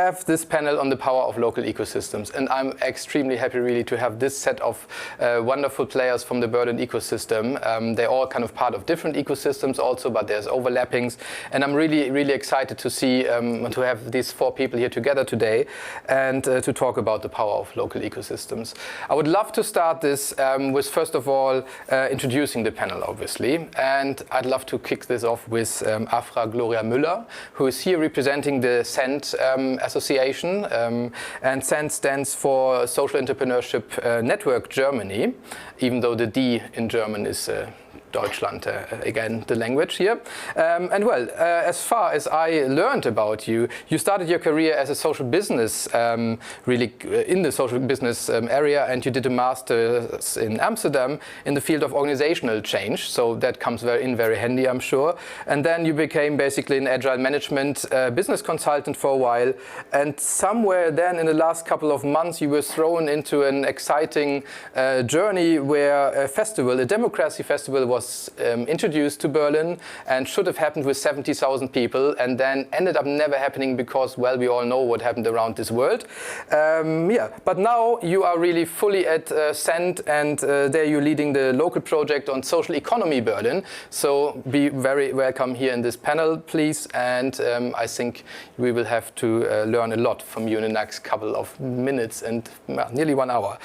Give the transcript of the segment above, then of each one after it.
have this panel on the power of local ecosystems, and I'm extremely happy really to have this set of wonderful players from the Berlin ecosystem. They're all kind of part of different ecosystems also, but there's overlappings, and I'm really, really excited to see, to have these 4 people here together today and to talk about the power of local ecosystems. I would love to start this with, first of all, introducing the panel, obviously, and I'd love to kick this off with Afra, Gloria, Müller, who is here representing the SEND Association, and SEND stands for Social Entrepreneurship Network Germany, even though the D in German is Deutschland, again, the language here. And well, as far as I learned about you, you started your career as a social business, really in the social business area, and you did a master's in Amsterdam in the field of organizational change. So that comes very handy, I'm sure. And then you became basically an agile management business consultant for a while. And somewhere then in the last couple of months, you were thrown into an exciting journey where a festival, a democracy festival, was introduced to Berlin and should have happened with 70,000 people, and then ended up never happening because, well, we all know what happened around this world. But now you are really fully at SEND, and there you're leading the local project on social economy Berlin. So be very welcome here in this panel, please. And I think we will have to learn a lot from you in the next couple of minutes and nearly 1 hour.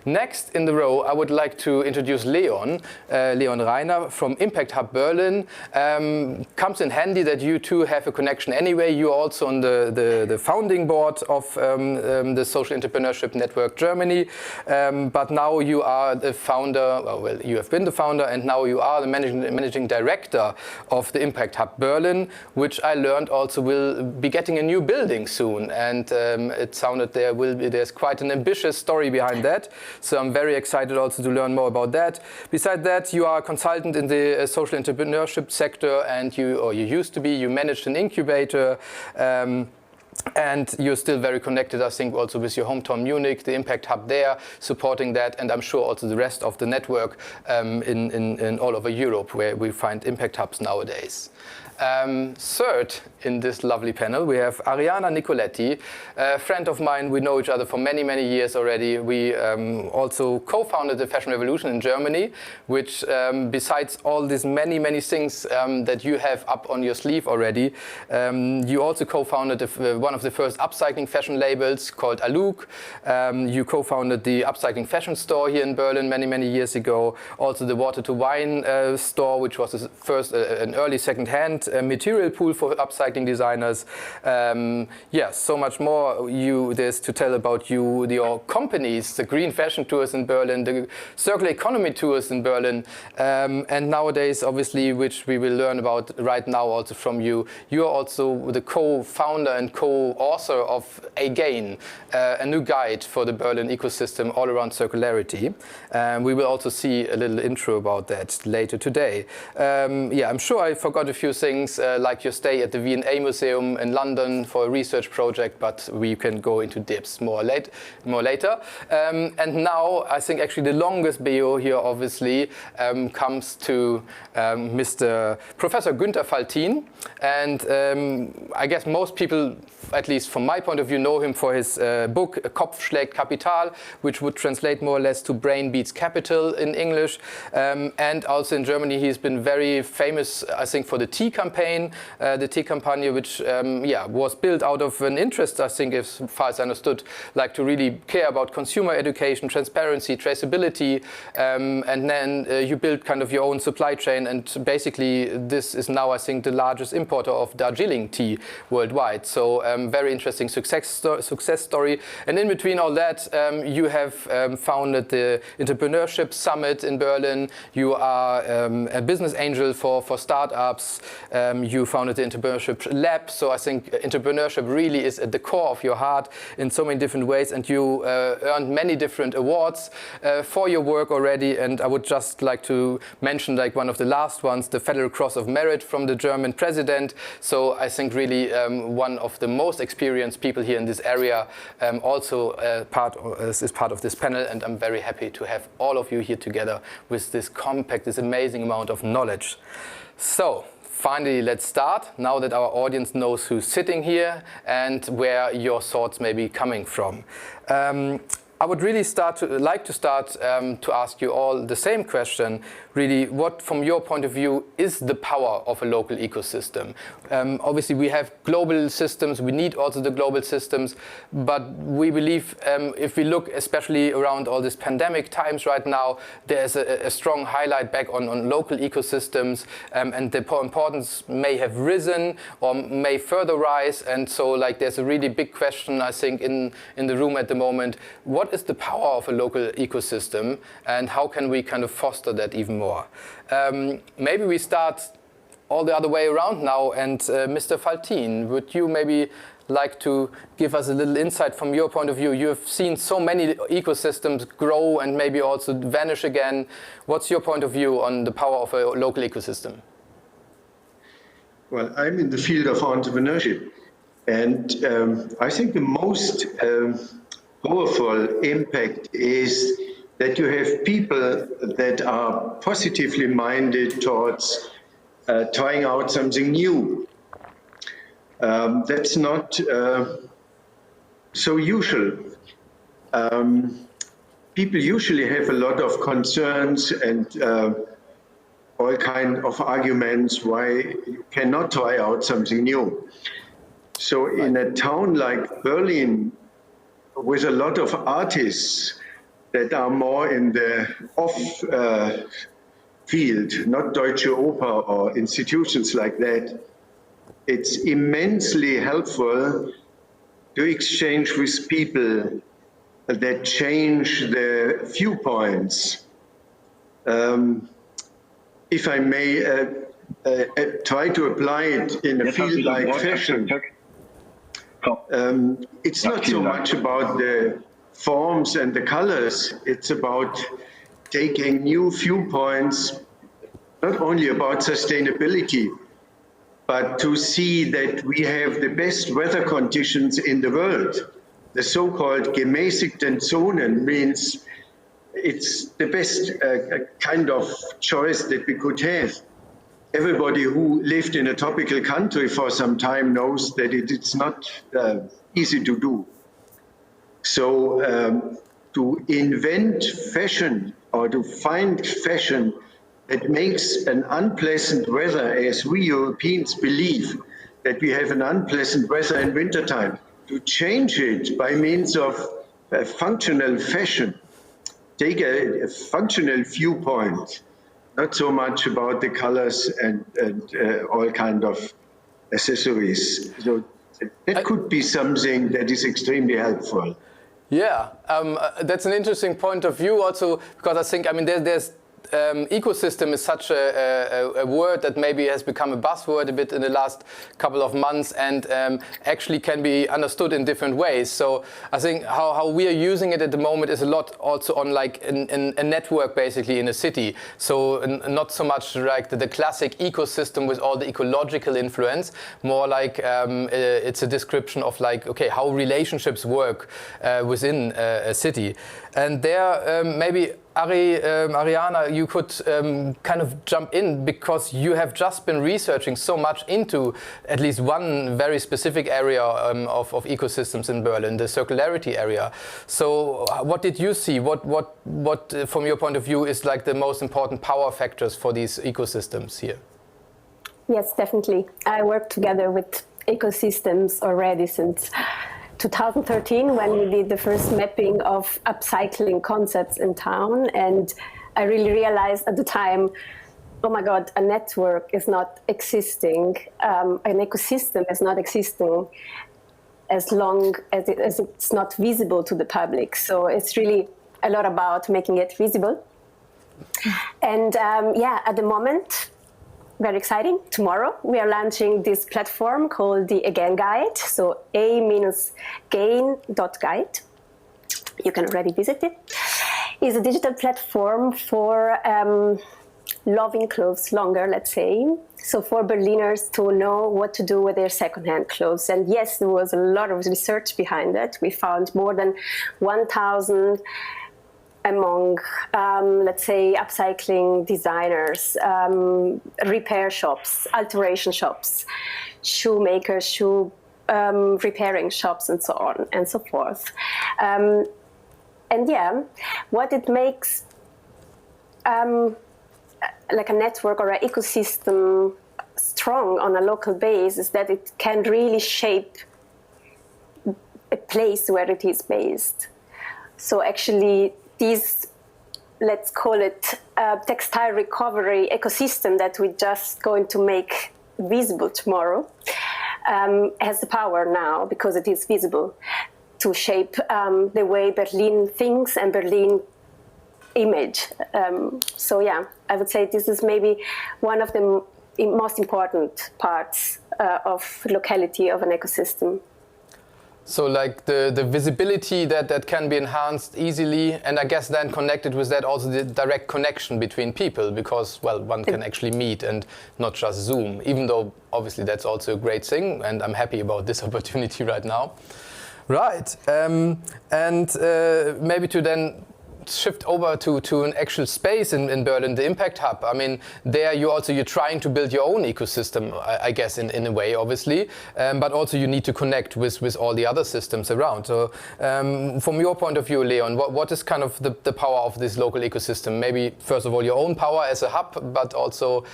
Next in the row, I would like to introduce Leon Reiner from Impact Hub Berlin. Comes in handy that you two have a connection anyway. You're also on the founding board of the Social Entrepreneurship Network Germany. But now you are the founder, well, you have been the founder, and now you are the managing director of the Impact Hub Berlin, which I learned also will be getting a new building soon. And it sounded there's quite an ambitious story behind that. So I'm very excited also to learn more about that. Besides that, you are a consultant in the social entrepreneurship sector, and you used to be, you managed an incubator, and you're still very connected, I think, also with your hometown Munich, the Impact Hub there, supporting that, and I'm sure also the rest of the network in all over Europe, where we find Impact Hubs nowadays. Third in this lovely panel, we have Ariana Nicoletti, a friend of mine. We know each other for many, many years already. We also co-founded the Fashion Revolution in Germany, which besides all these many, many things that you have up on your sleeve already, you also co-founded one of the first upcycling fashion labels called Aluk. You co-founded the upcycling fashion store here in Berlin many, many years ago. Also the Water to Wine store, which was the first, an early second-hand material pool for upcycling designers. So much more there's to tell about your companies, the green fashion tours in Berlin, the circular economy tours in Berlin, and nowadays, obviously, which we will learn about right now also from you. You are also the co-founder and co-author of Again, a new guide for the Berlin ecosystem all around circularity. We will also see a little intro about that later today. I'm sure I forgot a few things, like your stay at the V&A Museum in London for a research project, but we can go into depths more later. And now, I think actually the longest bio here, obviously, comes to Mr. Professor Günter Faltin. And I guess most people, at least from my point of view, know him for his book, Kopf schlägt Kapital, which would translate more or less to Brain Beats Capital in English. And also in Germany, he's been very famous, I think, for the tea campaign, the tea campaign, which was built out of an interest, I think, as far as I understood, like to really care about consumer education, transparency, traceability, and then you build kind of your own supply chain, and basically this is now, I think, the largest importer of Darjeeling tea worldwide. So very interesting success story. And in between all that, you have founded the Entrepreneurship Summit in Berlin. You are a business angel for startups. You founded the Entrepreneurship Lab. So I think entrepreneurship really is at the core of your heart in so many different ways. And you earned many different awards for your work already. And I would just like to mention, like one of the last ones, the Federal Cross of Merit from the German president. So I think really one of the most experienced people here in this area, also is part of this panel, and I'm very happy to have all of you here together with this compact, this amazing amount of knowledge. So finally, let's start, now that our audience knows who's sitting here and where your thoughts may be coming from. I would really like to start to ask you all the same question, really, what, from your point of view, is the power of a local ecosystem? Obviously, we have global systems, we need also the global systems, but we believe if we look especially around all these pandemic times right now, there's a strong highlight back on local ecosystems, and the importance may have risen or may further rise, and so like there's a really big question, I think, in the room at the moment. What is the power of a local ecosystem, and how can we kind of foster that even more? Maybe we start all the other way around now, and Mr. Faltin, would you maybe like to give us a little insight from your point of view? You have seen so many ecosystems grow and maybe also vanish again. What's your point of view on the power of a local ecosystem? Well, I'm in the field of entrepreneurship, and I think the most powerful impact is that you have people that are positively minded towards trying out something new. That's not so usual. People usually have a lot of concerns and all kinds of arguments why you cannot try out something new. So in a town like Berlin, with a lot of artists that are more in the off field, not Deutsche Oper or institutions like that, it's immensely helpful to exchange with people that change the viewpoints. If I may try to apply it in a field like fashion, it's not so much about the forms and the colors, it's about taking new viewpoints, not only about sustainability, but to see that we have the best weather conditions in the world. The so-called gemäßigten Zonen means it's the best kind of choice that we could have. Everybody who lived in a tropical country for some time knows that it's not easy to do. So to invent fashion or to find fashion that makes an unpleasant weather, as we Europeans believe that we have an unpleasant weather in wintertime, to change it by means of functional fashion, take a functional viewpoint, not so much about the colors and all kind of accessories. So that could be something that is extremely helpful. Yeah, that's an interesting point of view also, because I think, I mean, there's ecosystem is such a word that maybe has become a buzzword a bit in the last couple of months, and actually can be understood in different ways. So I think how we are using it at the moment is a lot also on like a network basically in a city. So not so much like the classic ecosystem with all the ecological influence, more like it's a description of like, okay, how relationships work within a city. And there maybe Arianna, you could kind of jump in, because you have just been researching so much into at least one very specific area of ecosystems in Berlin, the circularity area. So what did you see? What from your point of view is like the most important power factors for these ecosystems here? Yes, definitely. I work together with ecosystems already since 2013, when we did the first mapping of upcycling concepts in town. And I really realized at the time, oh my God, a network is not existing, an ecosystem is not existing as long as it's not visible to the public. So it's really a lot about making it visible. And yeah, at the moment, very exciting. Tomorrow, we are launching this platform called the Again Guide, so a-gain.guide. You can already visit it. It's a digital platform for loving clothes longer, let's say. So for Berliners to know what to do with their secondhand clothes. And yes, there was a lot of research behind it. We found more than 1,000 among, let's say, upcycling designers, repair shops, alteration shops, shoemakers, shoe repairing shops, and so on and so forth. And yeah, what it makes like a network or an ecosystem strong on a local base is that it can really shape a place where it is based. So actually these, let's call it textile recovery ecosystem that we're just going to make visible tomorrow, has the power now, because it is visible, to shape the way Berlin thinks and Berlin image. So yeah, I would say this is maybe one of the most important parts of locality of an ecosystem. So like the visibility that can be enhanced easily, and I guess then connected with that also the direct connection between people, because, well, one can actually meet and not just Zoom, even though obviously that's also a great thing, and I'm happy about this opportunity right now. Right, and maybe to then shift over to an actual space in Berlin, the Impact Hub. I mean, there you're trying to build your own ecosystem, I guess, in a way, obviously, but also you need to connect with all the other systems around. So from your point of view, Leon, what is kind of the power of this local ecosystem? Maybe, first of all, your own power as a hub, but also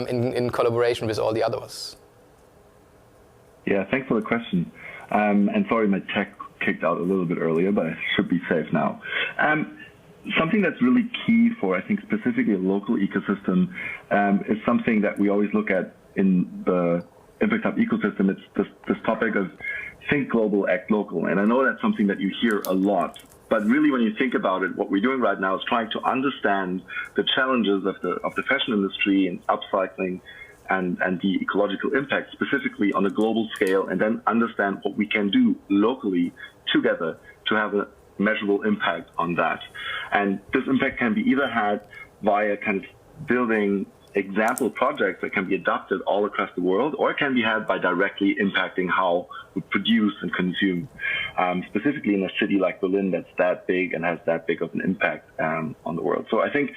in collaboration with all the others. Yeah, thanks for the question. And sorry, my tech kicked out a little bit earlier, but I should be safe now. Something that's really key for, I think, specifically a local ecosystem is something that we always look at in the Impact Hub ecosystem. It's this topic of think global, act local. And I know that's something that you hear a lot. But really, when you think about it, what we're doing right now is trying to understand the challenges of the fashion industry and upcycling and the ecological impact specifically on a global scale, and then understand what we can do locally together to have a measurable impact on that. And this impact can be either had via kind of building example projects that can be adopted all across the world, or it can be had by directly impacting how we produce and consume, specifically in a city like Berlin that's that big and has that big of an impact on the world. So I think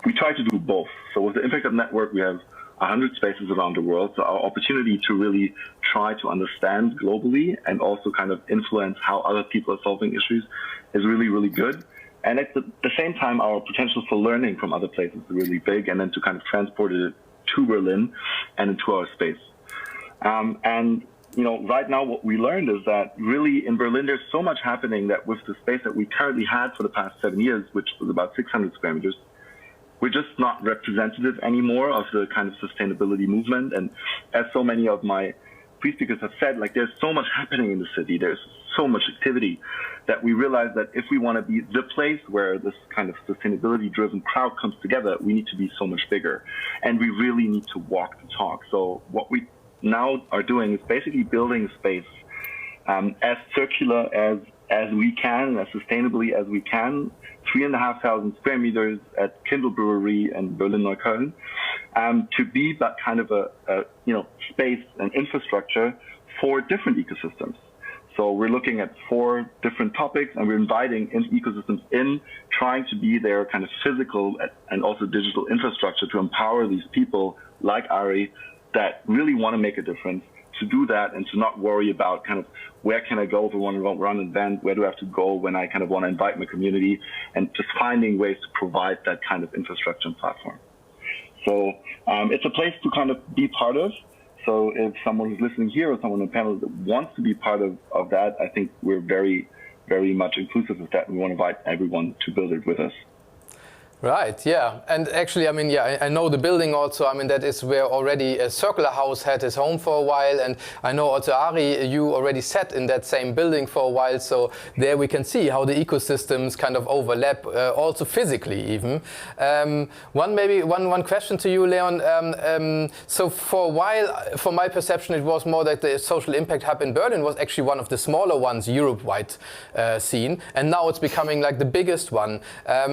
we try to do both. So with the Impact Hub network, we have 100 spaces around the world. So our opportunity to really try to understand globally and also kind of influence how other people are solving issues is really, really good. And at the same time, our potential for learning from other places is really big, and then to kind of transport it to Berlin and into our space. And you know, right now what we learned is that really in Berlin, there's so much happening that with the space that we currently had for the past 7 years, which was about 600 square meters, we're just not representative anymore of the kind of sustainability movement. And as so many of my pre-speakers have said, like, there's so much happening in the city, there's so much activity, that we realize that if we want to be the place where this kind of sustainability-driven crowd comes together, we need to be so much bigger. And we really need to walk the talk. So what we now are doing is basically building a space as circular as we can, as sustainably as we can, 3,500 square meters at Kindle Brewery and Berlin-Neukölln, to be that kind of a space and infrastructure for different ecosystems. So we're looking at 4 different topics, and we're inviting ecosystems in, trying to be their kind of physical and also digital infrastructure to empower these people like Ari that really want to make a difference, to do that and to not worry about kind of where can I go if I want to run an event, where do I have to go when I kind of want to invite my community, and just finding ways to provide that kind of infrastructure and platform. So it's a place to kind of be part of. So if someone who's listening here or someone on the panel that wants to be part of that, I think we're very, very much inclusive of that. We want to invite everyone to build it with us. Right, yeah. And actually, I mean, yeah, I know the building also. I mean, that is where already a Circular House had his home for a while. And I know also, Ari, you already sat in that same building for a while. So there we can see how the ecosystems kind of overlap, also physically even. One question to you, Leon. So for a while, from my perception, it was more that the Social Impact Hub in Berlin was actually one of the smaller ones Europe-wide seen. And now it's becoming like the biggest one.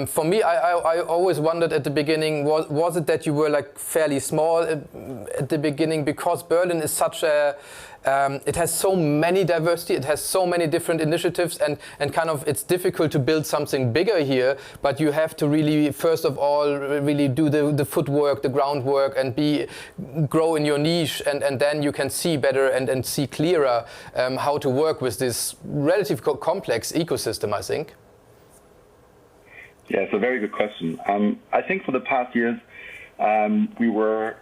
For me, I always wondered at the beginning, was it that you were like fairly small at the beginning, because Berlin is such a, it has so many diversity, it has so many different initiatives, and kind of it's difficult to build something bigger here, but you have to really, first of all, really do the footwork, the groundwork, and grow in your niche, and then you can see better and see clearer how to work with this relatively complex ecosystem, I think. Yeah, it's a very good question. I think for the past years, we were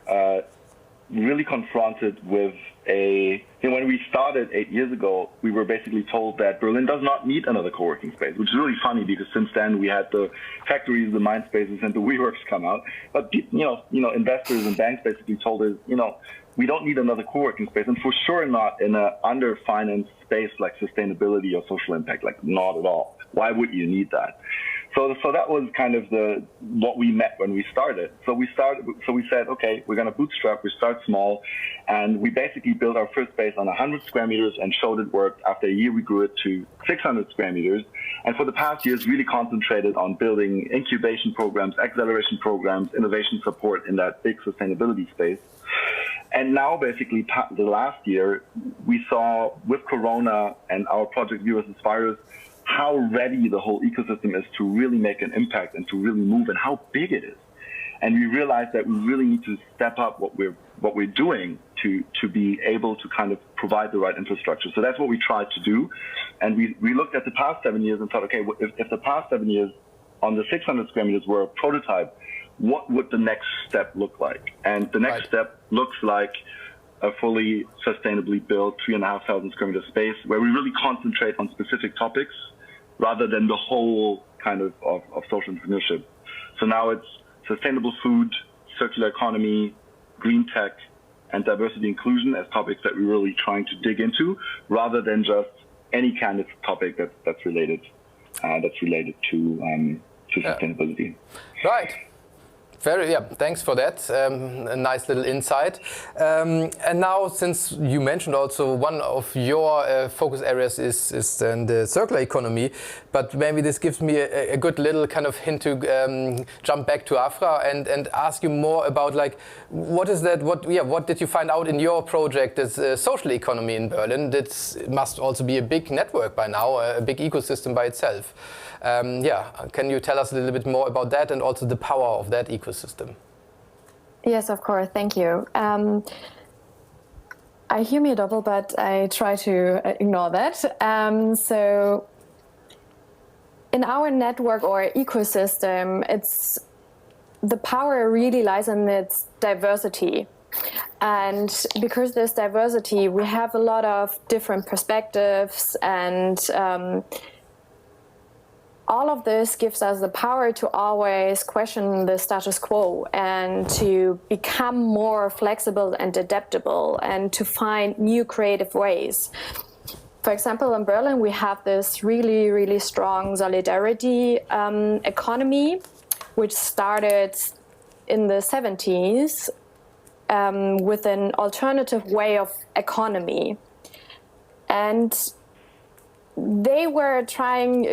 really confronted with when we started 8 years ago, we were basically told that Berlin does not need another co-working space, which is really funny because since then we had the factories, the mind spaces, and the WeWorks come out. But investors and banks basically told us, we don't need another co-working space, and for sure not in an under-financed space like sustainability or social impact, like not at all. Why would you need that? So that was kind of what we met when we started. So we said, okay, we're going to bootstrap. We start small, and we basically built our first space on 100 square meters and showed it worked. After a year, we grew it to 600 square meters, and for the past years, really concentrated on building incubation programs, acceleration programs, innovation support in that big sustainability space. And now, basically, the last year, we saw with Corona and our project View versus Virus, how ready the whole ecosystem is to really make an impact and to really move, and how big it is. And we realized that we really need to step up what we're doing to be able to kind of provide the right infrastructure. So that's what we tried to do. And we looked at the past 7 years and thought, okay, if the past 7 years on the 600 square meters were a prototype, what would the next step look like? And the next step looks like a fully sustainably built 3,500 square meter space where we really concentrate on specific topics rather than the whole kind of social entrepreneurship. So now it's sustainable food, circular economy, green tech, and diversity inclusion as topics that we're really trying to dig into, rather than just any kind of topic that's related to sustainability. Right. Thanks for that. A nice little insight. And now, since you mentioned also one of your focus areas is then the circular economy, but maybe this gives me a good little kind of hint to jump back to Afra and ask you more about like what is that? What did you find out in your project as social economy in Berlin? That must also be a big network by now, a big ecosystem by itself. Can you tell us a little bit more about that and also the power of that ecosystem? Yes, of course. Thank you. I hear me double, but I try to ignore that. So in our network or ecosystem, the power really lies in its diversity. And because there's diversity, we have a lot of different perspectives, and all of this gives us the power to always question the status quo and to become more flexible and adaptable and to find new creative ways. For example, in Berlin, we have this really, really strong solidarity economy, which started in the 70s with an alternative way of economy. And they were trying,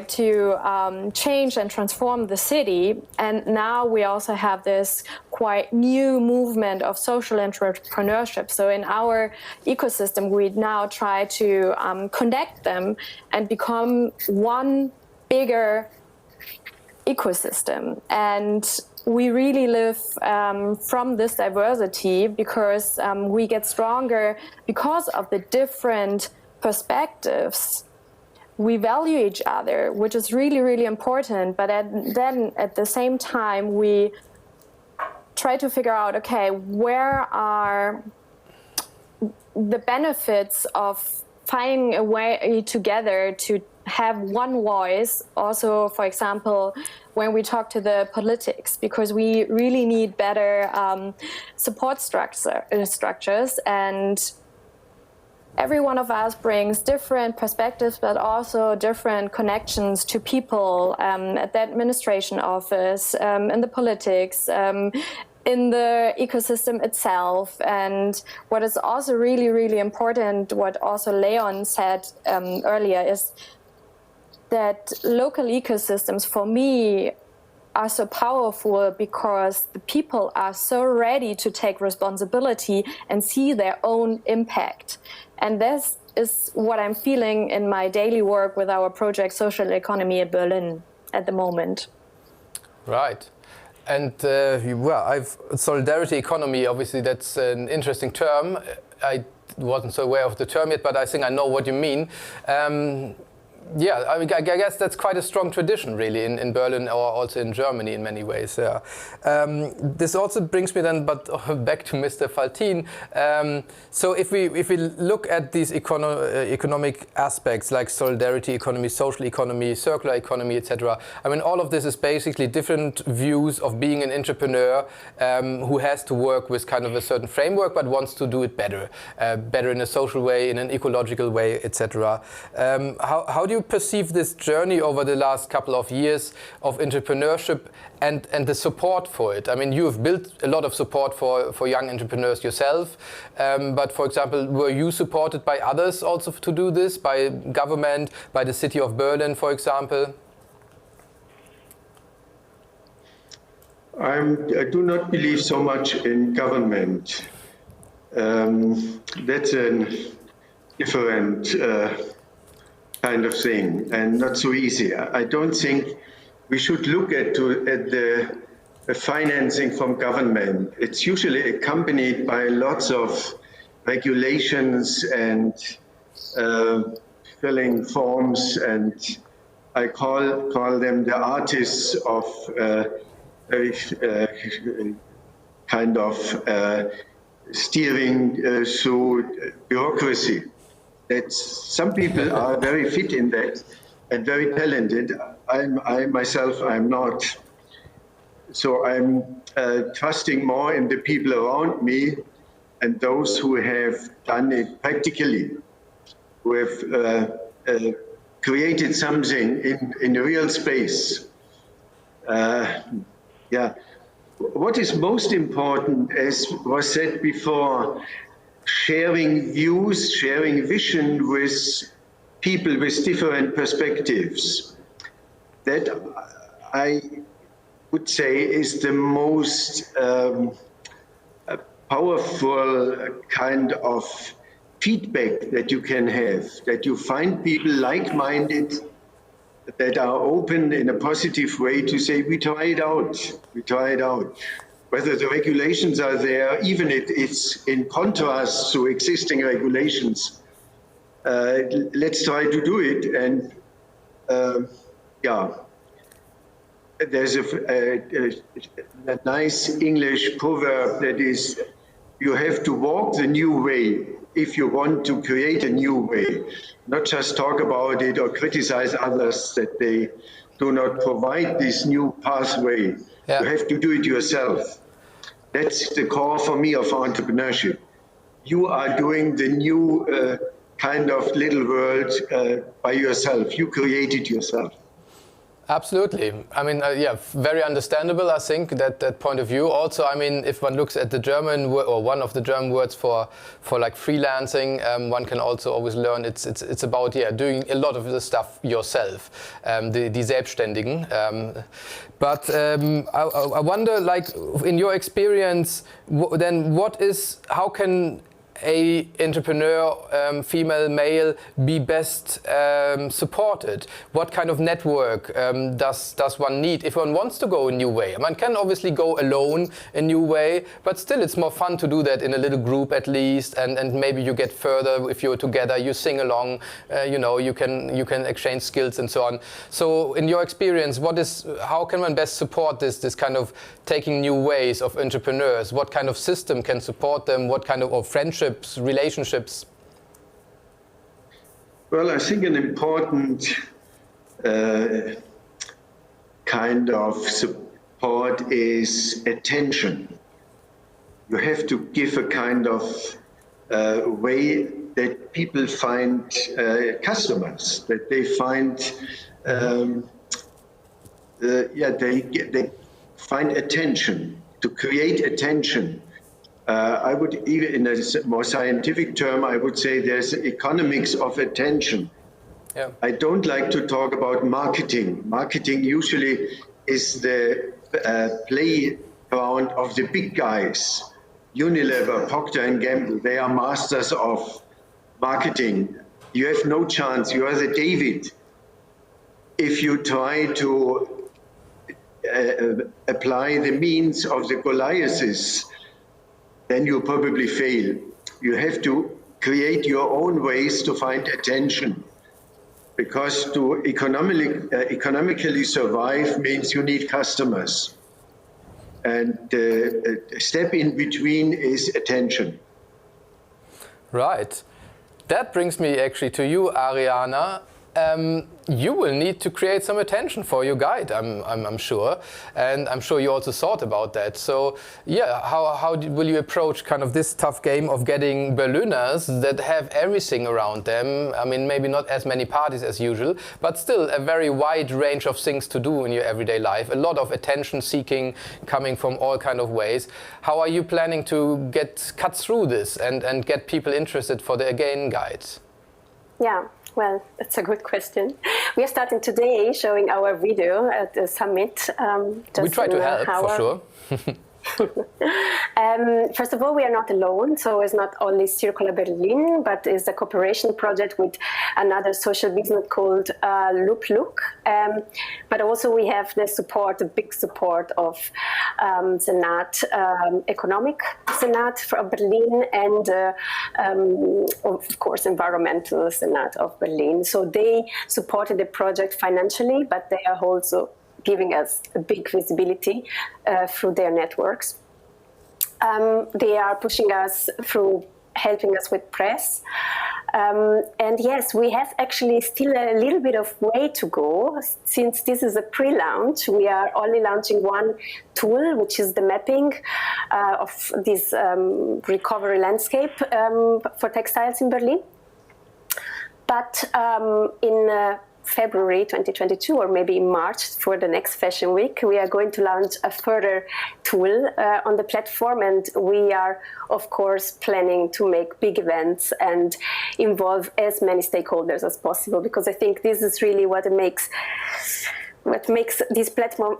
to change and transform the city. And now we also have this quite new movement of social entrepreneurship. So in our ecosystem, we now try to connect them and become one bigger ecosystem. And we really live from this diversity because we get stronger because of the different perspectives. We value each other, which is really, really important. But then at the same time, we try to figure out, okay, where are the benefits of finding a way together to have one voice? Also, for example, when we talk to the politics, because we really need better support structures, and every one of us brings different perspectives, but also different connections to people at the administration office, in the politics, in the ecosystem itself. And what is also really, really important, what also Leon said earlier, is that local ecosystems, for me, are so powerful because the people are so ready to take responsibility and see their own impact. And this is what I'm feeling in my daily work with our project Social Economy at Berlin at the moment. Right. And solidarity economy, obviously that's an interesting term. I wasn't so aware of the term yet, but I think I know what you mean. Yeah, I mean, I guess that's quite a strong tradition, really, in Berlin or also in Germany in many ways. Yeah. This also brings me then, but back to Mr. Faltin. So if we look at these economic aspects like solidarity economy, social economy, circular economy, etc., I mean, all of this is basically different views of being an entrepreneur who has to work with kind of a certain framework, but wants to do it better, better in a social way, in an ecological way, etc. How do you perceive this journey over the last couple of years of entrepreneurship and the support for it? I mean, you have built a lot of support for young entrepreneurs yourself, but for example, were you supported by others also to do this, by government, by the city of Berlin, for example? I do not believe so much in government. That's a different kind of thing and not so easy. I don't think we should look at the financing from government. It's usually accompanied by lots of regulations and filling forms, and I call them the artists of kind of steering through bureaucracy. That some people are very fit in that and very talented. I myself, I'm not. So I'm trusting more in the people around me and those who have done it practically, who have created something in a real space. Yeah. What is most important, as was said before, sharing views, sharing vision with people with different perspectives. That I would say is the most powerful kind of feedback that you can have, that you find people like-minded that are open in a positive way to say, we try it out, we try it out. Whether the regulations are there, even if it's in contrast to existing regulations, let's try to do it. And yeah, there's a nice English proverb that is, you have to walk the new way if you want to create a new way, not just talk about it or criticize others that they do not provide this new pathway. Yeah. You have to do it yourself. That's the core for me of entrepreneurship. You are doing the new kind of little world by yourself. You create it yourself. Absolutely. I mean, yeah, very understandable, I think, that point of view. Also, I mean, if one looks at the German or one of the German words for like freelancing, one can also always learn it's about, yeah, doing a lot of the stuff yourself, die Selbstständigen. But I wonder, like, in your experience, then how can a entrepreneur, female, male, be best supported? What kind of network does one need if one wants to go a new way? One can obviously go alone a new way, but still it's more fun to do that in a little group at least, and maybe you get further if you're together, you sing along, you know, you can exchange skills and so on. So in your experience, how can one best support this kind of taking new ways of entrepreneurs? What kind of system can support them? What kind of friendship, relationships? Well, I think an important kind of support is attention. You have to give a kind of way that people find customers, that they find, they find attention, to create attention. I would, even in a more scientific term, I would say there's economics of attention. Yeah. I don't like to talk about marketing. Marketing usually is the playground of the big guys. Unilever, Procter & Gamble, they are masters of marketing. You have no chance. You are the David. If you try to apply the means of the Goliaths, then you probably fail. You have to create your own ways to find attention, because to economically survive means you need customers. And a step in between is attention. Right. That brings me actually to you, Arianna. You will need to create some attention for your guide, I'm sure, and I'm sure you also thought about that. So, yeah, how will you approach kind of this tough game of getting Berliners that have everything around them? I mean, maybe not as many parties as usual, but still a very wide range of things to do in your everyday life. A lot of attention seeking coming from all kind of ways. How are you planning to cut through this and get people interested for the Again guide? Yeah. Well, that's a good question. We are starting today showing our video at the summit. We try to help, for sure. First of all, we are not alone, so it's not only Circular Berlin, but it's a cooperation project with another social business called Look. But also we have the big support of Senat, Economic Senat from Berlin, and of course Environmental Senat of Berlin. So they supported the project financially, but they are also giving us a big visibility through their networks. They are pushing us through helping us with press. And yes, we have actually still a little bit of way to go. Since this is a pre-launch, we are only launching one tool, which is the mapping of this recovery landscape for textiles in Berlin. But in February 2022, or maybe in March for the next Fashion Week, we are going to launch a further tool on the platform, and we are of course planning to make big events and involve as many stakeholders as possible, because I think this is really what makes this platform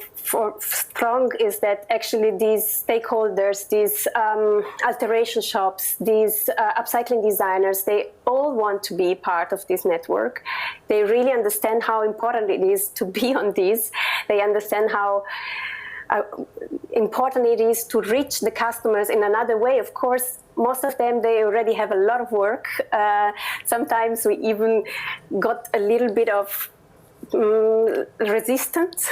strong, is that actually these stakeholders, these alteration shops, these upcycling designers, they all want to be part of this network. They really understand how important it is to be on this. They understand how important it is to reach the customers in another way. Of course, most of them, they already have a lot of work. Sometimes we even got a little bit of resistance,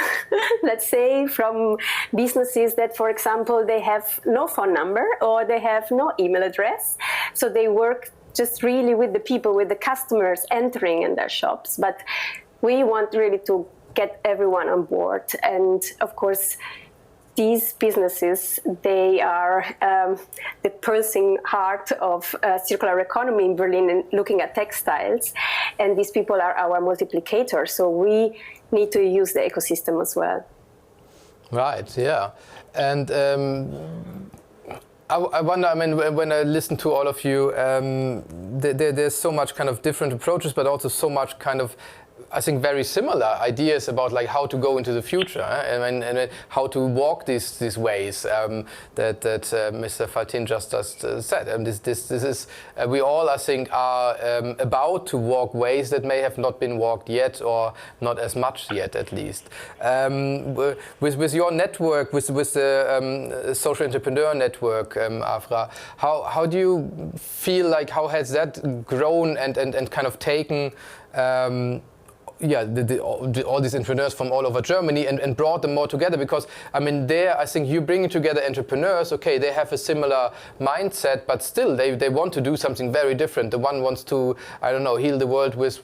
let's say, from businesses that, for example, they have no phone number or they have no email address. So they work just really with the people, with the customers entering in their shops. But we want really to get everyone on board. And of course, these businesses, they are the pulsing heart of circular economy in Berlin and looking at textiles. And these people are our multiplicators. So we need to use the ecosystem as well. Right, yeah. And I wonder, I mean, when I listen to all of you, there's so much kind of different approaches, but also so much kind of, I think, very similar ideas about like how to go into the future and how to walk these ways that Mr. Faltin just said. And this is we all, I think, are about to walk ways that may have not been walked yet, or not as much yet, at least. With your network, with the social entrepreneur network, Afra, how do you feel like, how has that grown and kind of taken all these entrepreneurs from all over Germany and brought them more together? Because, I mean, I think you're bringing together entrepreneurs, okay, they have a similar mindset, but still they want to do something very different. The one wants to, I don't know, heal the world with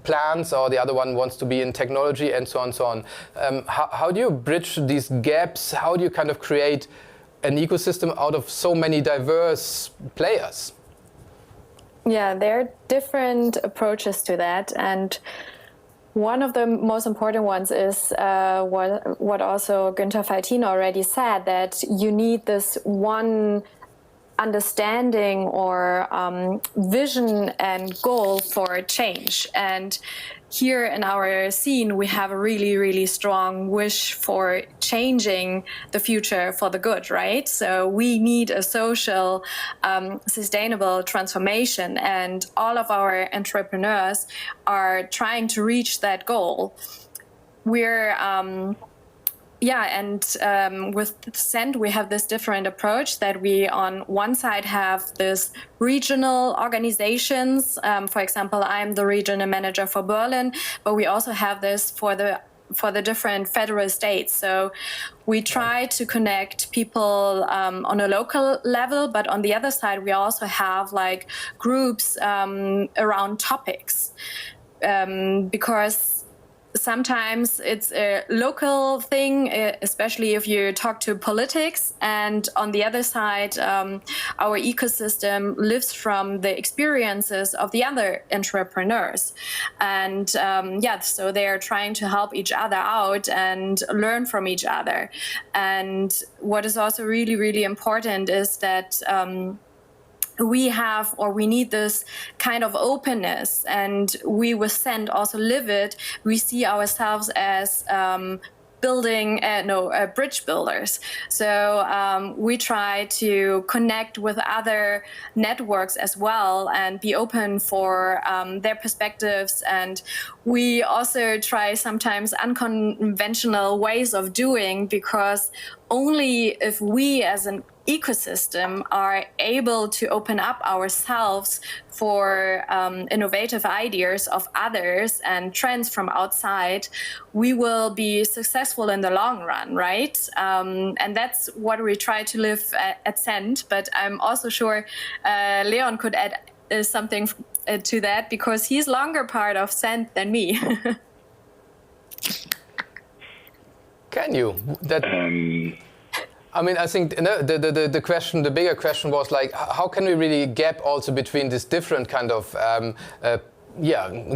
plants, or the other one wants to be in technology, and so on and so on. How do you bridge these gaps? How do you kind of create an ecosystem out of so many diverse players? Yeah, there are different approaches to that, and one of the most important ones is what also Günter Faltin already said, that you need this one understanding or vision and goal for change. And here in our scene, we have a really, really strong wish for changing the future for the good, right? So we need a social, sustainable transformation, and all of our entrepreneurs are trying to reach that goal. We're with Send, we have this different approach that we, on one side, have this regional organizations. For example, I'm the regional manager for Berlin, but we also have this for the different federal states. So we try to connect people on a local level, but on the other side, we also have like groups around topics, because sometimes it's a local thing, especially if you talk to politics. And on the other side, our ecosystem lives from the experiences of the other entrepreneurs. And so they're trying to help each other out and learn from each other. And what is also really, really important is that we need this kind of openness, and we with Send also live it. We see ourselves as bridge builders. So we try to connect with other networks as well and be open for their perspectives. And we also try sometimes unconventional ways of doing, because only if we as an ecosystem are able to open up ourselves for innovative ideas of others and trends from outside, we will be successful in the long run, right? And that's what we try to live at Send. But I'm also sure Leon could add something to that, because he's longer part of Send than me. Can you? I mean, I think the question, the bigger question was like, how can we really gap also between these different kind of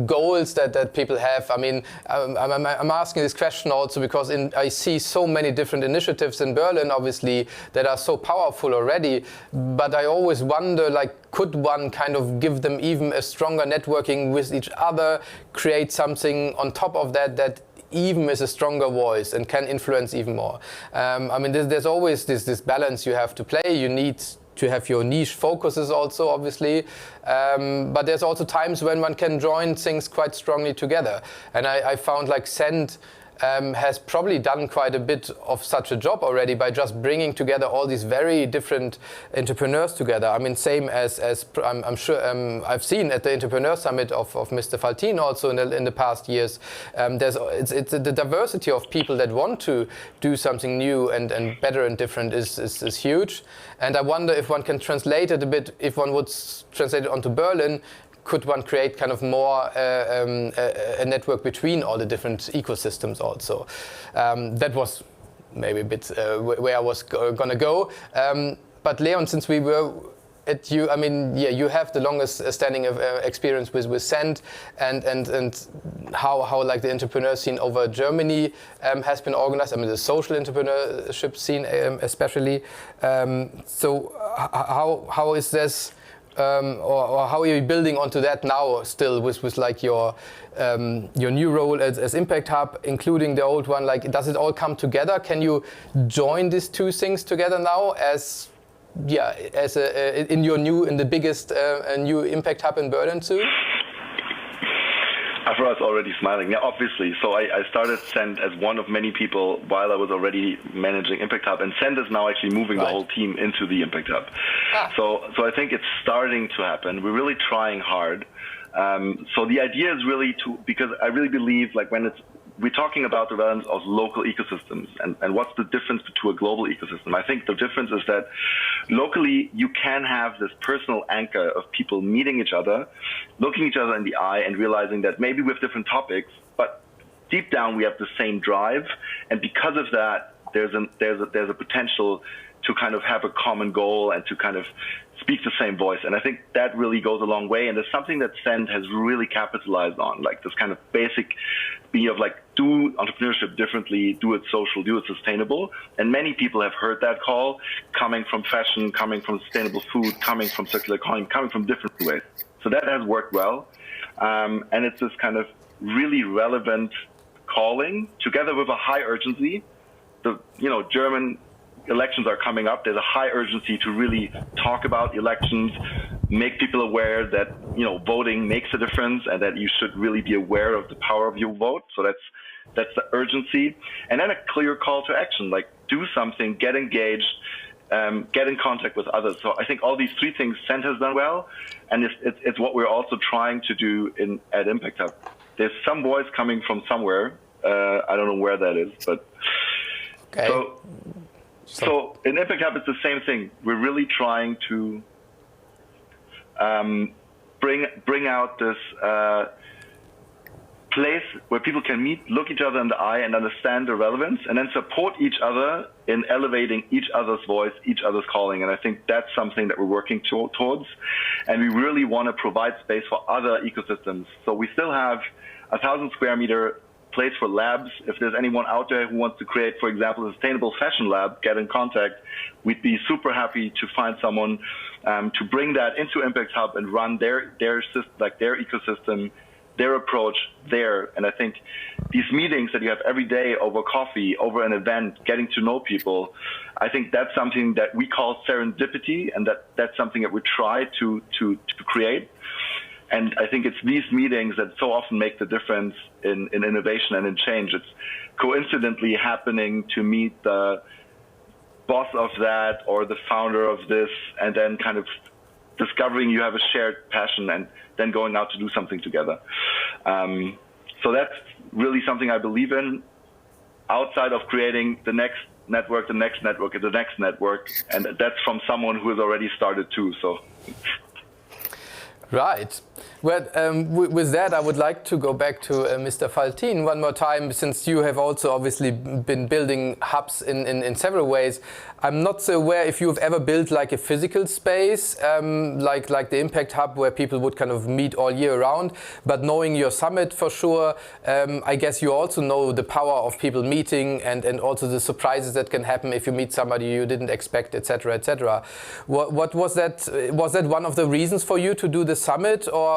goals that people have? I mean, I'm asking this question also because I see so many different initiatives in Berlin, obviously, that are so powerful already. But I always wonder, like, could one kind of give them even a stronger networking with each other, create something on top of that even is a stronger voice and can influence even more? I mean, there's always this balance you have to play. You need to have your niche focuses also, obviously. But there's also times when one can join things quite strongly together. And I found like Send has probably done quite a bit of such a job already by just bringing together all these very different entrepreneurs together. I mean, same as I'm sure I've seen at the Entrepreneur Summit of Mr. Faltin also in the past years. It's the diversity of people that want to do something new and better and different is huge. And I wonder if one can translate it a bit, if one would translate it onto Berlin. Could one create kind of more a network between all the different ecosystems also? That was maybe a bit where I was going to go. But Leon, since we were at you, I mean, you have the longest standing of experience with Send and how like the entrepreneur scene over Germany has been organized. I mean, the social entrepreneurship scene especially. So how is this? Or how are you building onto that now still with like your new role as Impact Hub, including the old one? Like, does it all come together? Can you join these two things together now in the biggest new Impact Hub in Berlin soon? Afra is already smiling. Yeah, obviously. So I started Send as one of many people while I was already managing Impact Hub, and Send is now actually moving the whole team into the Impact Hub. So I think it's starting to happen. We're really trying hard. So the idea is really because I really believe like we're talking about the relevance of local ecosystems and what's the difference to a global ecosystem. I think the difference is that locally you can have this personal anchor of people meeting each other, looking each other in the eye and realizing that maybe we have different topics, but deep down we have the same drive. And because of that, there's a potential to kind of have a common goal and to kind of speak the same voice. And I think that really goes a long way. And it's something that Send has really capitalized on, like this kind of basic being of like, do entrepreneurship differently, do it social, do it sustainable. And many people have heard that call coming from fashion, coming from sustainable food, coming from circular economy, coming from different ways. So that has worked well. And it's this kind of really relevant calling together with a high urgency. The, German elections are coming up. There's a high urgency to really talk about elections, make people aware that, voting makes a difference and that you should really be aware of the power of your vote. So that's the urgency. And then a clear call to action, like do something, get engaged, get in contact with others. So I think all these three things Cent has done well, and it's what we're also trying to do at Impact Hub. There's some voice coming from somewhere. I don't know where that is, but okay. So in Impact Hub, it's the same thing. We're really trying to bring out this place where people can meet, look each other in the eye and understand the relevance, and then support each other in elevating each other's voice, each other's calling. And I think that's something that we're working towards. And we really want to provide space for other ecosystems. So we still have 1,000 square meter place for labs. If there's anyone out there who wants to create, for example, a sustainable fashion lab, get in contact. We'd be super happy to find someone to bring that into Impact Hub and run their ecosystem, their approach there. And I think these meetings that you have every day over coffee, over an event, getting to know people, I think that's something that we call serendipity, and that's something that we try to create. And I think it's these meetings that so often make the difference in innovation and in change. It's coincidentally happening to meet the boss of that or the founder of this, and then kind of discovering you have a shared passion and then going out to do something together. So that's really something I believe in, outside of creating the next network, the next network, and the next network. And that's from someone who has already started too. So. Right. Well, with that, I would like to go back to Mr. Faltin one more time, since you have also obviously been building hubs in several ways. I'm not so aware if you've ever built like a physical space, like the Impact Hub, where people would kind of meet all year round. But knowing your summit for sure, I guess you also know the power of people meeting and also the surprises that can happen if you meet somebody you didn't expect, etc., etc. What was that? Was that one of the reasons for you to do the summit, or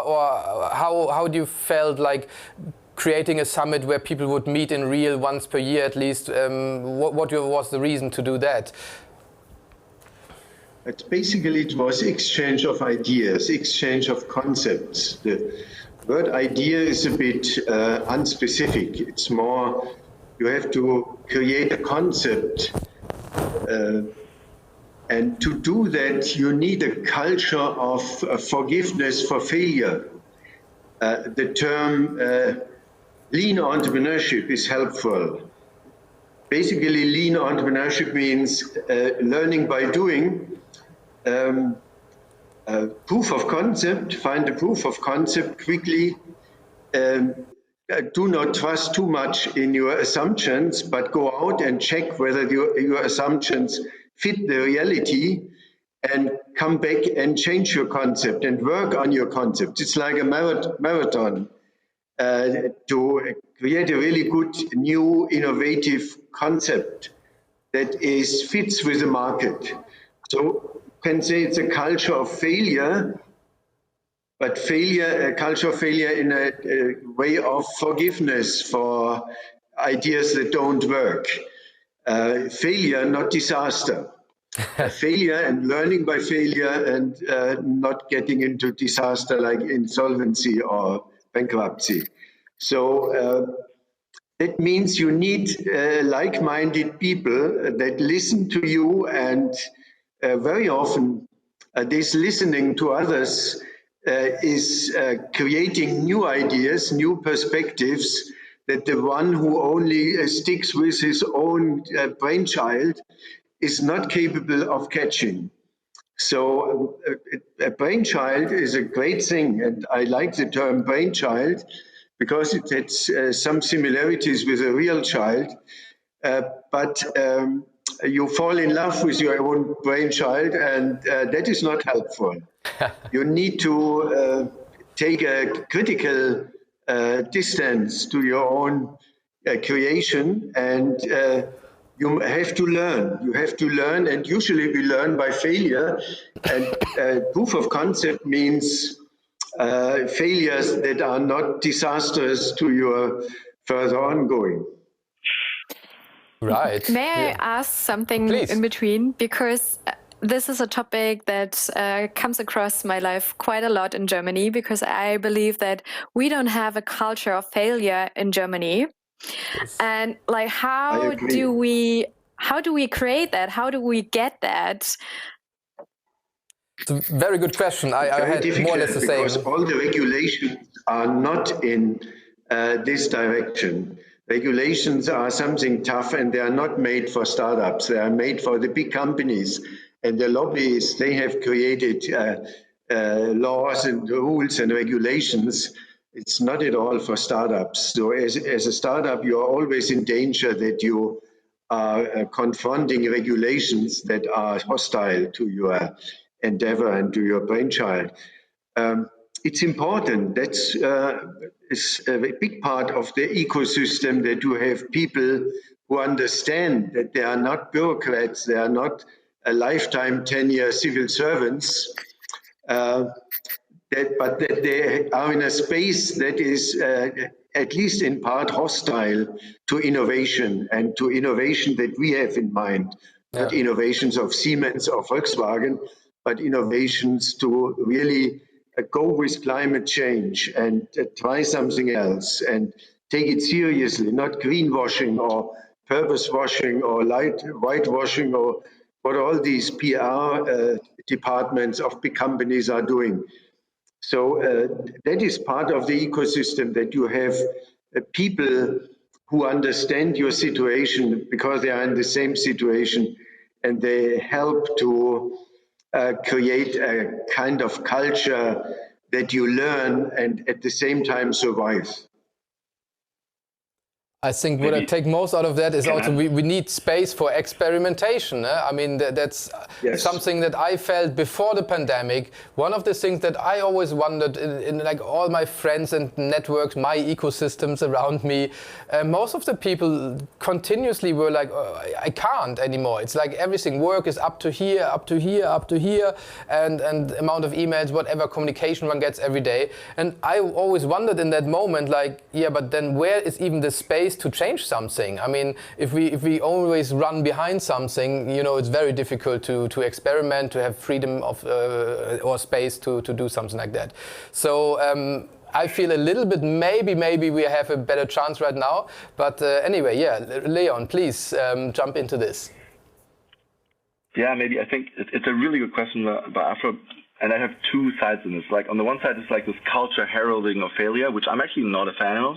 how do you felt like creating a summit where people would meet in real once per year at least? What was the reason to do that? It was exchange of ideas, exchange of concepts. The word idea is a bit unspecific. It's more, you have to create a concept. And to do that, you need a culture of forgiveness for failure. The term lean entrepreneurship is helpful. Basically, lean entrepreneurship means learning by doing. Proof of concept, find the proof of concept quickly. Do not trust too much in your assumptions, but go out and check whether your assumptions fit the reality, and come back and change your concept and work on your concept. It's like a marathon to create a really good, new, innovative concept that fits with the market. So you can say it's a culture of failure, but a culture of failure in a way of forgiveness for ideas that don't work. Failure, not disaster. Failure and learning by failure, and not getting into disaster like insolvency or bankruptcy. So that means you need like-minded people that listen to you, and very often this listening to others is creating new ideas, new perspectives, that the one who only sticks with his own brainchild is not capable of catching. So a brainchild is a great thing, and I like the term brainchild because it has some similarities with a real child, but you fall in love with your own brainchild, and that is not helpful. You need to take a critical distance to your own creation, and you have to learn. You have to learn, and usually we learn by failure. And proof of concept means failures that are not disastrous to your further ongoing. Right. May I ask something Please. in between? Because this is a topic that comes across my life quite a lot in Germany, because I believe that we don't have a culture of failure in Germany. Yes. And like, how do we create that? How do we get that? It's a very good question. I had more or less the same. Because all the regulations are not in this direction. Regulations are something tough, and they are not made for startups. They are made for the big companies, and the lobbyists. They have created laws and rules and regulations. It's not at all for startups. So as a startup, you are always in danger that you are confronting regulations that are hostile to your endeavor and to your brainchild. It's important. That's is a big part of the ecosystem, that you have people who understand that they are not bureaucrats, they are not a lifetime tenure civil servants, but that they are in a space that is at least in part hostile to innovation, and to innovation that we have in mind, not innovations of Siemens or Volkswagen, but innovations to really go with climate change and try something else and take it seriously, not greenwashing or purpose washing or whitewashing or what all these PR departments of big companies are doing. So that is part of the ecosystem, that you have people who understand your situation because they are in the same situation, and they help to create a kind of culture that you learn and at the same time survive. I think what I take most out of that is also we need space for experimentation. I mean, that's something that I felt before the pandemic. One of the things that I always wondered in like all my friends and networks, my ecosystems around me, most of the people continuously were like, oh, I can't anymore. It's like everything, work is up to here, up to here, up to here, and amount of emails, whatever communication one gets every day. And I always wondered in that moment, like, yeah, but then where is even the space to change something? I mean, if we always run behind something, you know, it's very difficult to experiment, to have freedom of or space to do something like that. So I feel a little bit maybe we have a better chance right now. But anyway, yeah, Leon, please jump into this. Yeah, maybe I think it's a really good question about Afra. And I have two sides in this. Like on the one side, it's like this culture heralding of failure, which I'm actually not a fan of.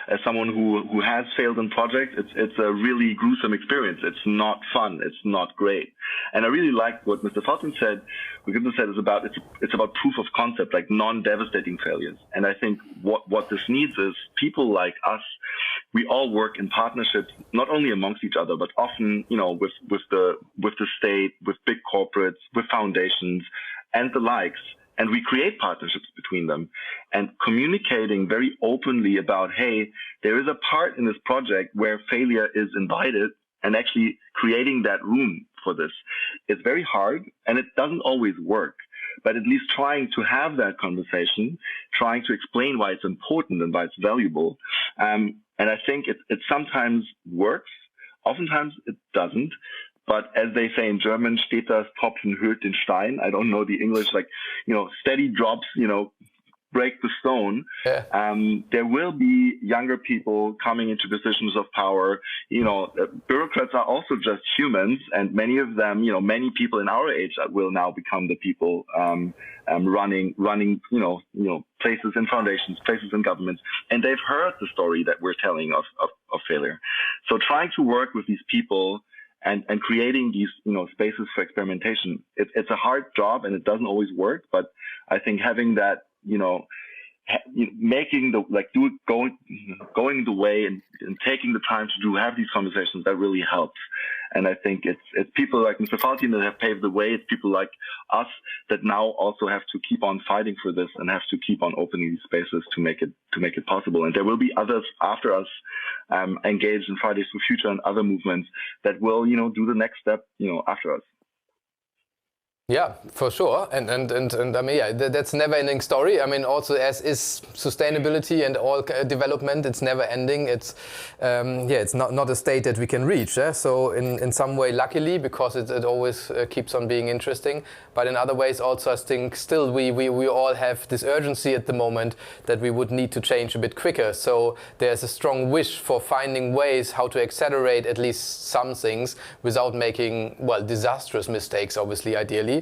As someone who has failed in projects, it's a really gruesome experience. It's not fun. It's not great. And I really like what Mr. Faltin said. What Günter said is about it's about proof of concept, like non-devastating failures. And I think what this needs is people like us. We all work in partnerships, not only amongst each other, but often, you know, with the state, with big corporates, with foundations, and the likes, and we create partnerships between them, and communicating very openly about, hey, there is a part in this project where failure is invited, and actually creating that room for this. It's very hard, and it doesn't always work, but at least trying to have that conversation, trying to explain why it's important and why it's valuable. And I think it sometimes works, oftentimes it doesn't. But as they say in German, steht das Tropfen höhlt den Stein. I don't know the English, like, you know, steady drops, you know, break the stone. Yeah. There will be younger people coming into positions of power. You know, bureaucrats are also just humans, and many of them, you know, many people in our age will now become the people running, you know, places in foundations, places in governments, and they've heard the story that we're telling of failure. So trying to work with these people and creating these, you know, spaces for experimentation, it's a hard job and it doesn't always work. But I think having that, you know, making going the way and taking the time to have these conversations, that really helps. And I think it's people like Mr. Faltin that have paved the way. It's people like us that now also have to keep on fighting for this and have to keep on opening these spaces to make it possible. And there will be others after us engaged in Fridays for Future and other movements that will, do the next step, after us. Yeah, for sure, and I mean, yeah, that's never-ending story. I mean, also as is sustainability and all development, it's never-ending. It's it's not a state that we can reach. So in some way, luckily, because it always keeps on being interesting. But in other ways, also I think still we all have this urgency at the moment that we would need to change a bit quicker. So there's a strong wish for finding ways how to accelerate at least some things without making disastrous mistakes. Obviously, ideally.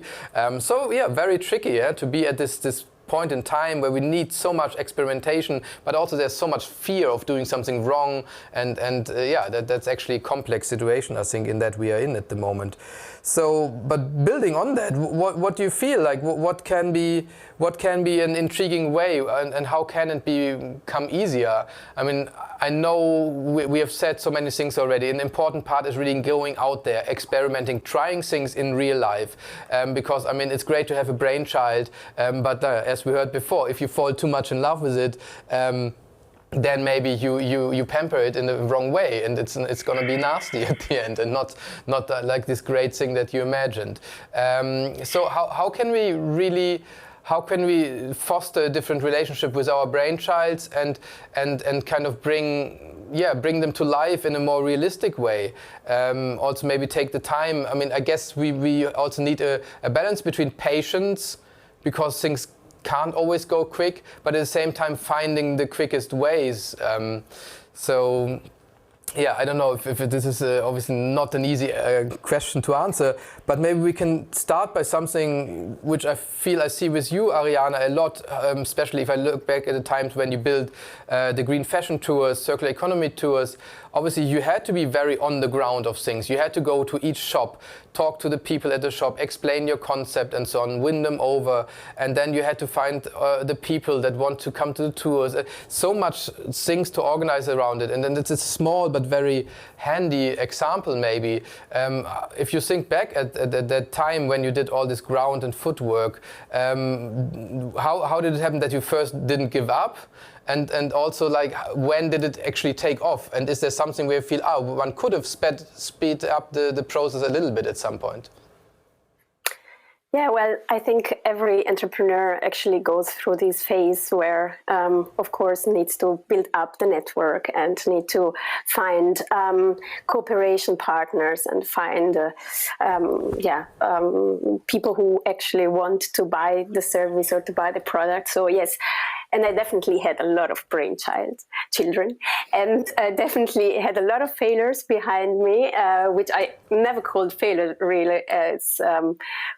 So yeah, very tricky to be at this point in time where we need so much experimentation, but also there's so much fear of doing something wrong, and that's actually a complex situation, I think, in that we are in at the moment. So, but building on that, what do you feel like? What can be an intriguing way, and how can it become easier? I mean, I know we have said so many things already. An important part is really going out there, experimenting, trying things in real life, because I mean it's great to have a brainchild, but as we heard before, if you fall too much in love with it, then maybe you pamper it in the wrong way, and it's going to be nasty at the end, and not like this great thing that you imagined. So how can we foster a different relationship with our brainchilds and kind of bring them to life in a more realistic way? Also maybe take the time. I mean, I guess we also need a balance between patience, because things can't always go quick, but at the same time finding the quickest ways. So yeah, I don't know if this is obviously not an easy question to answer, but maybe we can start by something which I feel I see with you, Arianna, a lot, especially if I look back at the times when you built the green fashion tours, circular economy tours. Obviously, you had to be very on the ground of things. You had to go to each shop, talk to the people at the shop, explain your concept and so on, win them over. And then you had to find the people that want to come to the tours. So much things to organize around it. And then it's a small but very handy example maybe. If you think back at that time when you did all this ground and footwork, how did it happen that you first didn't give up? And also, like, when did it actually take off? And is there something where you feel, one could have speed up the process a little bit at some point? Yeah, well, I think every entrepreneur actually goes through this phase where, of course, needs to build up the network and need to find cooperation partners and find people who actually want to buy the service or to buy the product. So yes. And I definitely had a lot of children, and I definitely had a lot of failures behind me, which I never called failure, really.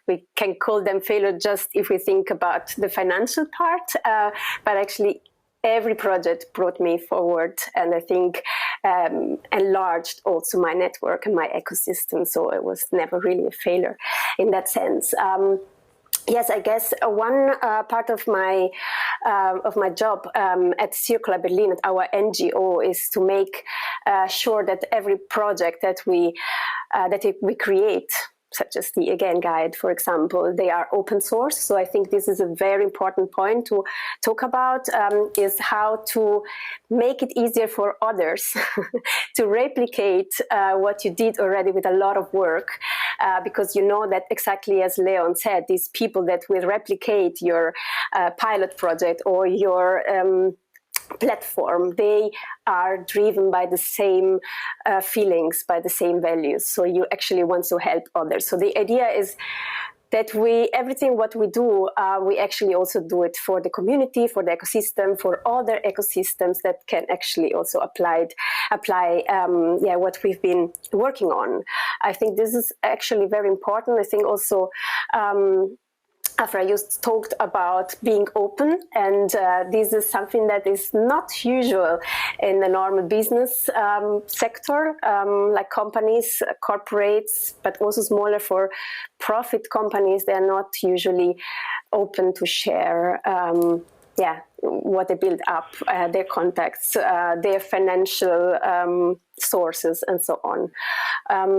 We can call them failure just if we think about the financial part, but actually every project brought me forward, and I think enlarged also my network and my ecosystem, so it was never really a failure in that sense. Yes, I guess one part of my job at Circular Berlin, at our NGO, is to make sure that every project that we create, such as the Again Guide, for example, they are open source. So I think this is a very important point to talk about, is how to make it easier for others to replicate what you did already with a lot of work. Because you know that, exactly as Leon said, these people that will replicate your pilot project or your platform, they are driven by the same feelings, by the same values. So you actually want to help others. So the idea is that everything what we do, we actually also do it for the community, for the ecosystem, for other ecosystems that can actually also apply what we've been working on. I think this is actually very important. I think also Afra, you talked about being open, and this is something that is not usual in the normal business sector, like companies, corporates, but also smaller for profit companies. They are not usually open to share what they build up, their contacts, their financial sources, and so on.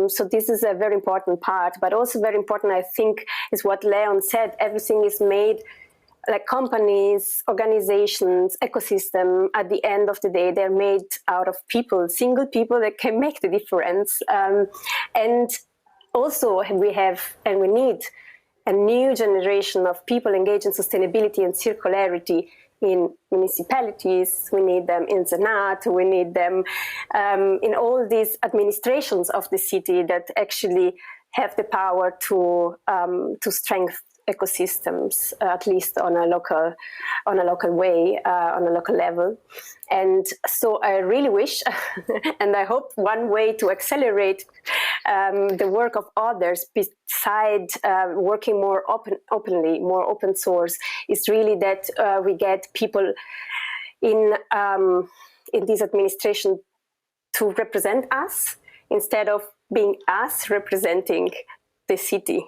So this is a very important part, but also very important, I think, is what Leon said. Everything is made, like companies, organizations, ecosystem, at the end of the day, they're made out of people, single people that can make the difference. And also we need a new generation of people engaged in sustainability and circularity in municipalities. We need them in Senat. We need them in all these administrations of the city that actually have the power to strengthen ecosystems, at least on a local way, on a local level. And so I really wish, and I hope one way to accelerate the work of others, beside working more openly, more open source, is really that we get people in this administration to represent us instead of being us representing the city.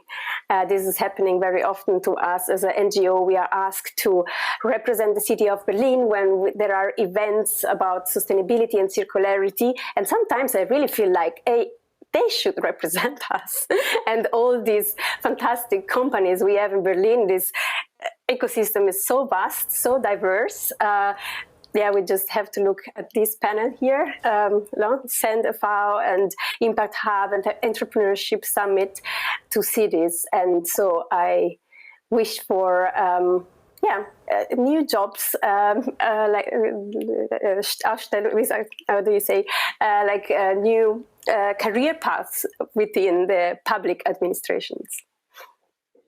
This is happening very often to us as an NGO. We are asked to represent the city of Berlin when there are events about sustainability and circularity. And sometimes I really feel like, hey, they should represent us. And all these fantastic companies we have in Berlin, this ecosystem is so vast, so diverse. We just have to look at this panel here, Send a File and Impact Hub and Entrepreneurship Summit to see this. And so I wish for new jobs, like how do you say, like new career paths within the public administrations.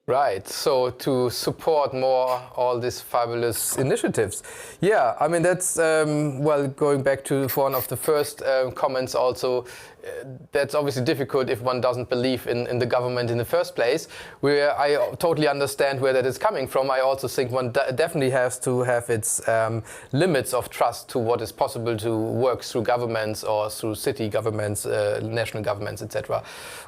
Right, so to support more all these fabulous initiatives. Yeah, I mean, that's, going back to one of the first comments also, that's obviously difficult if one doesn't believe in the government in the first place. Where I totally understand where that is coming from. I also think one definitely has to have its limits of trust to what is possible to work through governments or through city governments, national governments, etc.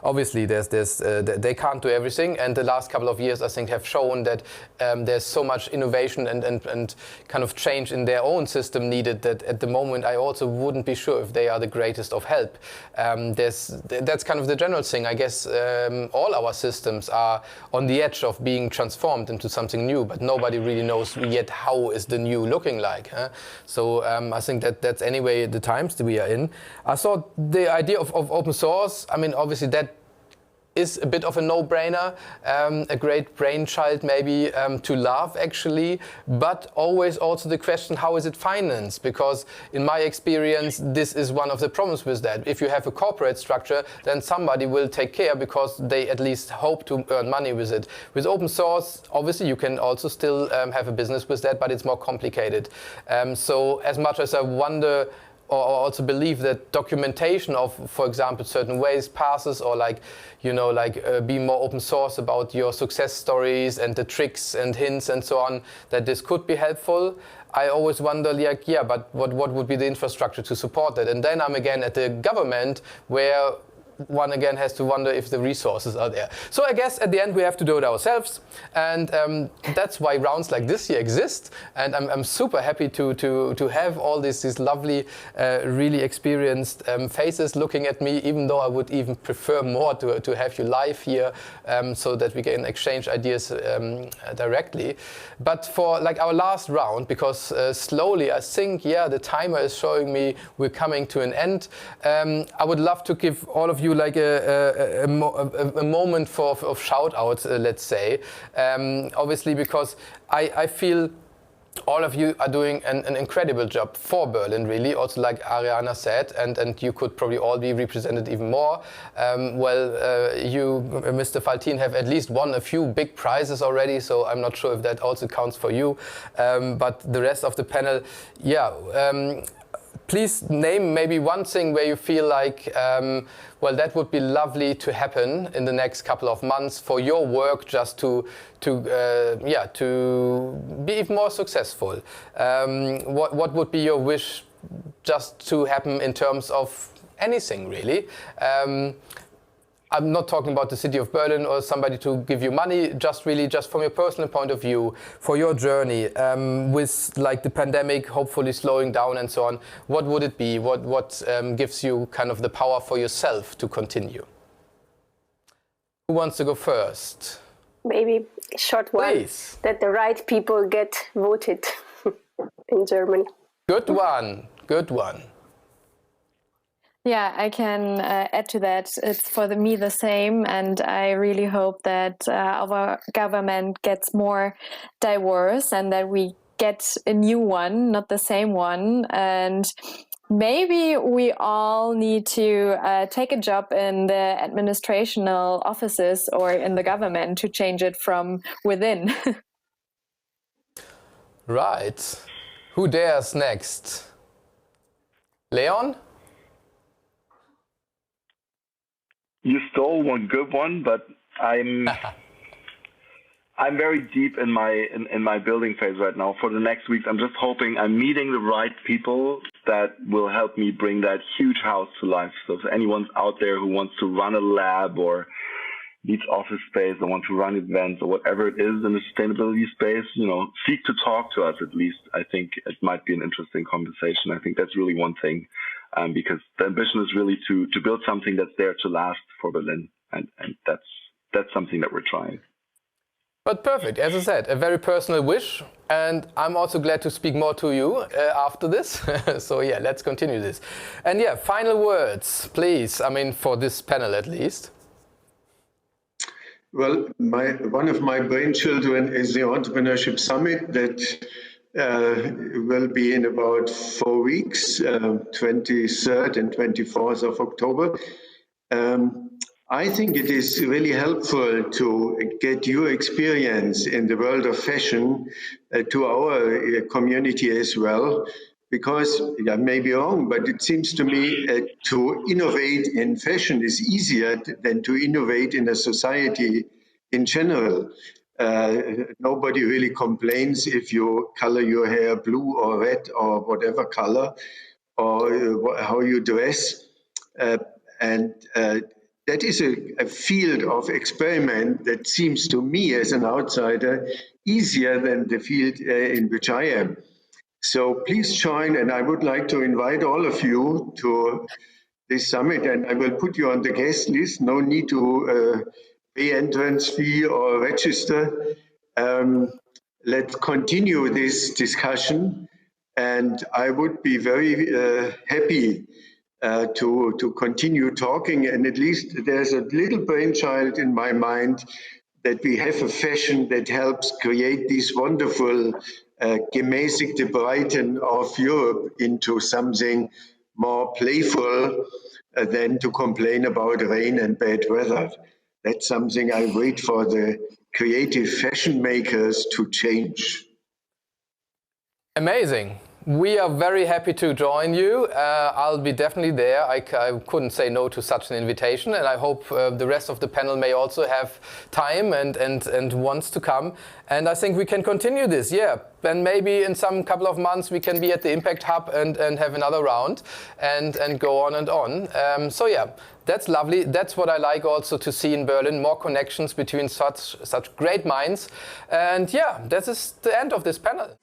Obviously, they can't do everything, and the last couple of years, I think, have shown that there's so much innovation and kind of change in their own system needed that at the moment I also wouldn't be sure if they are the greatest of help. That's kind of the general thing. I guess all our systems are on the edge of being transformed into something new, but nobody really knows yet how is the new looking like. Huh? So I think that's anyway the times that we are in. I thought the idea of open source, I mean, obviously that is a bit of a no-brainer, a great brainchild maybe to love actually, but always also the question, how is it financed? Because in my experience, this is one of the problems with that. If you have a corporate structure, then somebody will take care because they at least hope to earn money with it. With open source, obviously you can also still have a business with that, but it's more complicated. So as much as I wonder or also believe that documentation of, for example, certain ways, passes, or be more open source about your success stories and the tricks and hints and so on, that this could be helpful. I always wonder, but what would be the infrastructure to support that? And then I'm again at the government, where one again has to wonder if the resources are there. So I guess at the end we have to do it ourselves, and that's why rounds like this here exist. And I'm super happy to have all these lovely, really experienced faces looking at me. Even though I would even prefer more to have you live here, so that we can exchange ideas directly. But for our last round, because slowly I think the timer is showing me we're coming to an end. I would love to give all of you a moment of shout out, let's say, obviously, because I feel all of you are doing an incredible job for Berlin, really, also like Ariana said, and you could probably all be represented even more. You, Mr. Faltin, have at least won a few big prizes already, so I'm not sure if that also counts for you. But the rest of the panel, please name maybe one thing where you feel like, that would be lovely to happen in the next couple of months for your work, just to be even more successful. What would be your wish just to happen in terms of anything, really? I'm not talking about the city of Berlin or somebody to give you money, just from your personal point of view, for your journey, with like the pandemic hopefully slowing down and so on, what would it be? What gives you kind of the power for yourself to continue? Who wants to go first? Maybe a short one. Please. That the right people get voted in Germany. Good one. Good one. Yeah, I can add to that. It's for me the same, and I really hope that our government gets more diverse and that we get a new one, not the same one. And maybe we all need to take a job in the administrational offices or in the government to change it from within. Right. Who dares next? Leon? You stole one good one, but I'm very deep in my building phase right now. For the next weeks, I'm just hoping I'm meeting the right people that will help me bring that huge house to life. So if anyone's out there who wants to run a lab or needs office space or want to run events or whatever it is in the sustainability space, seek to talk to us at least. I think it might be an interesting conversation. I think that's really one thing. Because the ambition is really to build something that's there to last for Berlin, and that's something that we're trying. But perfect, as I said, a very personal wish, and I'm also glad to speak more to you after this. So yeah, let's continue this. And yeah, final words, please. I mean, for this panel at least. Well, one of my brainchildren is the Entrepreneurship Summit that will be in about 4 weeks, 23rd and 24th of October. I think it is really helpful to get your experience in the world of fashion to our community as well, because I may be wrong, but it seems to me to innovate in fashion is easier than to innovate in a society in general. Nobody really complains if you color your hair blue or red or whatever color, or how you dress. And that is a field of experiment that seems to me as an outsider easier than the field in which I am. So please join, and I would like to invite all of you to this summit, and I will put you on the guest list. No need to pay entrance fee or register. Let's continue this discussion, and I would be very happy to continue talking. And at least there's a little brainchild in my mind that we have a fashion that helps create this wonderful gemäßigte Breiten of Europe into something more playful than to complain about rain and bad weather. That's something I wait for the creative fashion makers to change. Amazing. We are very happy to join you. I'll be definitely there. I couldn't say no to such an invitation, and I hope the rest of the panel may also have time and wants to come. And I think we can continue this, yeah. And maybe in some couple of months we can be at the Impact Hub and have another round and go on and on. So yeah, that's lovely. That's what I like also to see in Berlin, more connections between such great minds. And yeah, this is the end of this panel.